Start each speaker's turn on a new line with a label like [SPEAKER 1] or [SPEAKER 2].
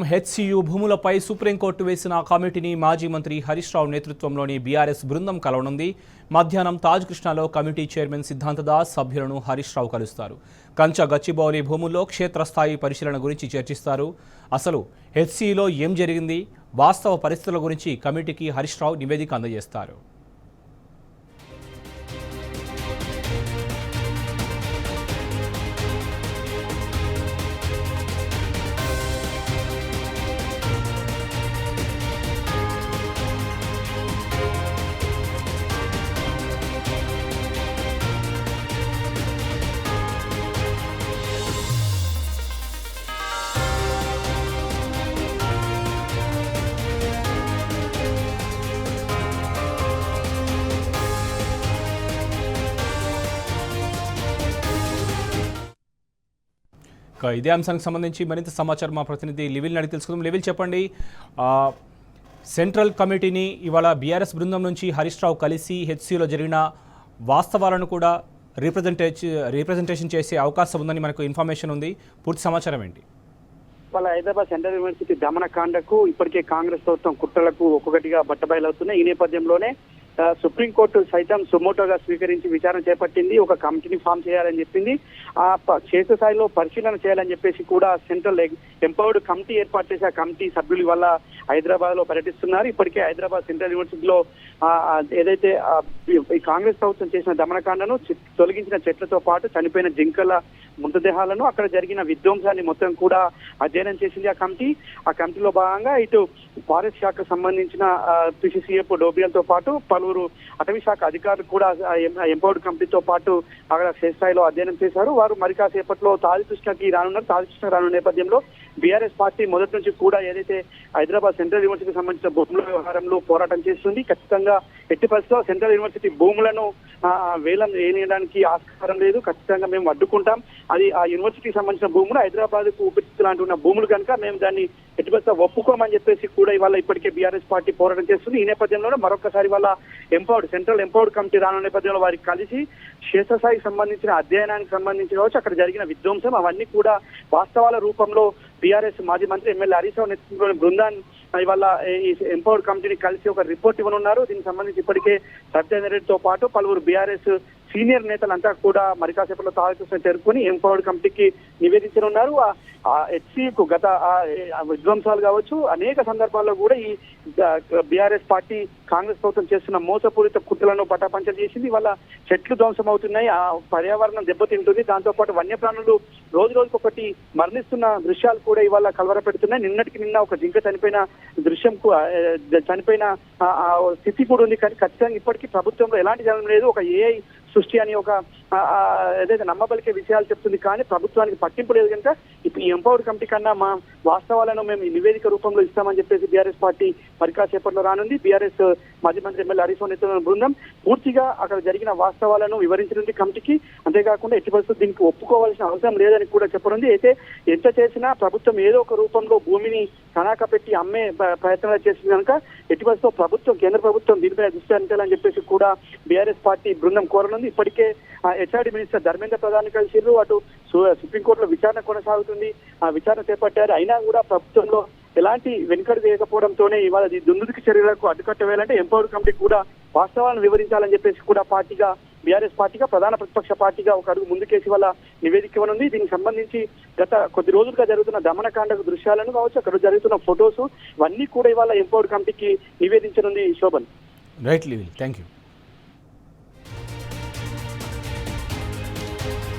[SPEAKER 1] HCU భూములపై supreme court వేసిన కమిటీని మాజీ మంత్రి హరీష్ రావు నేతృత్వంలోని బీఆర్ఎస్ బృందం కలవనుంది. మధ్యాహ్నం తాజ్ కృష్ణాలో కమిటీ చైర్మన్ సిద్ధాంత దాస్ సభ్యులను హరీష్ రావు కలుస్తారు. కంచ గచ్చిబౌలి భూముల్లో క్షేత్రస్థాయి పరిశీలన గురించి చర్చిస్తారు. అసలు హెచ్సియులో ఏం జరిగింది, వాస్తవ పరిస్థితుల గురించి కమిటీకి హరీష్ రావు నివేదిక అందజేస్తారు. ఇదే అంశానికి సంబంధించి మరింత సమాచారం మా ప్రతినిధి లివిల్ని అడిగి తెలుసుకుందాం. లివిల్, చెప్పండి, సెంట్రల్ కమిటీని ఇవాళ బీఆర్ఎస్ బృందం నుంచి హరీష్ రావు కలిసి హెచ్సిలో జరిగిన వాస్తవాలను కూడా రీప్రజెంటేషన్ చేసే అవకాశం ఉందని మనకు ఇన్ఫర్మేషన్ ఉంది. పూర్తి సమాచారం ఏంటి?
[SPEAKER 2] వాళ్ళ హైదరాబాద్ సెంట్రల్ యూనివర్సిటీ దమనకాండకు ఇప్పటికే కాంగ్రెస్ ప్రభుత్వం కుట్రలకు ఒక్కొక్కటిగా బట్టబయలవుతున్నాయి. ఈ నేపథ్యంలోనే సుప్రీంకోర్టు సైతం సుమోటోగా స్వీకరించి విచారణ చేపట్టింది. ఒక కమిటీని ఫామ్ చేయాలని చెప్పింది. ఆ క్షేత్రస్థాయిలో పరిశీలన చేయాలని చెప్పేసి కూడా సెంట్రల్ ఎంపవర్డ్ కమిటీ ఏర్పాటు చేసి ఆ కమిటీ సభ్యులు వల్ల హైదరాబాద్ లో పర్యటిస్తున్నారు. ఇప్పటికే హైదరాబాద్ సెంట్రల్ యూనివర్సిటీలో ఏదైతే ఈ కాంగ్రెస్ ప్రభుత్వం చేసిన దమనకాండను తొలగించిన చెట్లతో పాటు చనిపోయిన జింకల మృతదేహాలను, అక్కడ జరిగిన విధ్వంసాన్ని మొత్తం కూడా అధ్యయనం చేసింది ఆ కమిటీ. ఆ కమిటీలో భాగంగా ఇటు ఫారెస్ట్ శాఖకు సంబంధించిన పిసిసిఎఫ్ డోబియల్తో పాటు పలువురు అటవీ శాఖ అధికారులు కూడా ఎంపవర్డ్ కమిటీతో పాటు అక్కడ క్షేత్రస్థాయిలో అధ్యయనం చేశారు. వారు మరి కాసేపట్లో తాజ్ కృష్ణకి రానున్నారు. తాజ్ కృష్ణ రానున్న నేపథ్యంలో బీఆర్ఎస్ పార్టీ మొదటి నుంచి కూడా ఏదైతే హైదరాబాద్ సెంట్రల్ యూనివర్సిటీకి సంబంధించిన భూముల వ్యవహారంలో పోరాటం చేస్తుంది. ఖచ్చితంగా ఎట్టి పరిస్థితుల్లో సెంట్రల్ యూనివర్సిటీ భూములను వేలం వేయడానికి ఆస్కారం లేదు, ఖచ్చితంగా మేము అడ్డుకుంటాం. అది ఆ యూనివర్సిటీకి సంబంధించిన భూములు హైదరాబాద్ కు ఉపరిస్థితులు అంటున్న భూములు కనుక మేము దాన్ని ఎట్టి పరిస్థితుల్లో ఒప్పుకోమని చెప్పేసి కూడా ఇవాళ ఇప్పటికే బీఆర్ఎస్ పార్టీ పోరాటం చేస్తుంది. ఈ నేపథ్యంలోనే మరొకసారి వాళ్ళ సెంట్రల్ ఎంపవర్డ్ కమిటీ రానున్న నేపథ్యంలో వారికి కలిసి క్షేత్రస్థాయికి సంబంధించిన అధ్యయనానికి సంబంధించి కావచ్చు, అక్కడ జరిగిన విధ్వంసం అవన్నీ కూడా వాస్తవాల రూపంలో బీఆర్ఎస్ మాజీ మంత్రి ఎమ్మెల్యే హరీష్ రావు నేతృత్వంలోని బృందాన్ని ఇవాళ ఈ ఎంపవర్డ్ కమిటీని కలిసి ఒక రిపోర్ట్ ఇవ్వనున్నారు. దీనికి సంబంధించి ఇప్పటికే సత్యేందర్ రెడ్డితో పాటు పలువురు బీఆర్ఎస్ సీనియర్ నేతలంతా కూడా మరి కాసేపట్లో తాజా చేరుకుని ఎంపవర్డ్ కమిటీకి నివేదించనున్నారు. హెచ్సికు గత విధ్వంసాలు కావచ్చు, అనేక సందర్భాల్లో కూడా ఈ బీఆర్ఎస్ పార్టీ కాంగ్రెస్ ప్రభుత్వం చేస్తున్న మోసపూరిత కుట్రలను పటాపంచలు చేసింది. వాళ్ళ చెట్లు ధ్వంసం అవుతున్నాయి, ఆ పర్యావరణం దెబ్బతింటుంది. దాంతో పాటు వన్యప్రాణులు రోజు రోజుకు ఒకటి మరణిస్తున్న దృశ్యాలు కూడా ఇవాళ కలవర పెడుతున్నాయి. నిన్నటికి నిన్న ఒక జింక చనిపోయిన దృశ్యం, చనిపోయిన స్థితి కూడా ఉంది. కానీ ఖచ్చితంగా ఇప్పటికీ ప్రభుత్వంలో ఎలాంటి జనం లేదు. ఒక ఏఐ సృష్టి అని ఒక ఏదైతే నమ్మబలికే విషయాలు చెప్తుంది, కానీ ప్రభుత్వానికి పట్టింపు లేదు. కనుక ఇప్పుడు ఈ ఎంపవర్డ్ కమిటీ కన్నా మా వాస్తవాలను మేము ఈ నివేదిక రూపంలో ఇస్తామని చెప్పేసి బీఆర్ఎస్ పార్టీ పరికాసేపట్లో రానుంది. బీఆర్ఎస్ మాజీ మంత్రి ఎమ్మెల్యే హరీష్ రావు నేతృత్వంలోని బృందం పూర్తిగా అక్కడ జరిగిన వాస్తవాలను వివరించనుంది కమిటీకి. అంతేకాకుండా ఎట్టి పరిస్థితుల్లో దీనికి ఒప్పుకోవాల్సిన అవసరం లేదని కూడా చెప్పనుంది. అయితే ఎంత చేసినా ప్రభుత్వం ఏదో ఒక రూపంలో భూమిని తనాక పెట్టి అమ్మే ప్రయత్నాలు చేసింది కనుక ఎట్టి పరిస్థితుల్లో ప్రభుత్వం, కేంద్ర ప్రభుత్వం దీనిపై దృష్టి సారించాలని చెప్పేసి కూడా బీఆర్ఎస్ పార్టీ బృందం కోరనుంది. ఇప్పటికే హెచ్ఆర్డీ మినిస్టర్ ధర్మేంద్ర ప్రధాన్ కలిసిరు. అటు సుప్రీంకోర్టులో విచారణ కొనసాగుతుంది, ఆ విచారణ చేపట్టారు. అయినా కూడా ప్రభుత్వంలో ఎలాంటి వెనుకడు వేయకపోవడంతోనే ఇవాళ దుందుకి చర్యలకు అడ్డుకట్ట వేయాలంటే ఎంపవర్డ్ కమిటీ కూడా వాస్తవాలను వివరించాలని చెప్పేసి కూడా పార్టీగా బీఆర్ఎస్ పార్టీగా ప్రధాన ప్రతిపక్ష పార్టీగా ఒక అడుగు ముందుకేసి వాళ్ళ నివేదిక ఇవ్వనుంది. దీనికి సంబంధించి గత కొద్ది రోజులుగా జరుగుతున్న దమనకాండకు దృశ్యాలను కావచ్చు, అక్కడ జరుగుతున్న ఫొటోస్ ఇవన్నీ కూడా ఇవాళ ఎంపవర్డ్ కమిటీకి నివేదించనుంది. శోభన్.
[SPEAKER 1] రైట్ లివిల్, థ్యాంక్ యూ.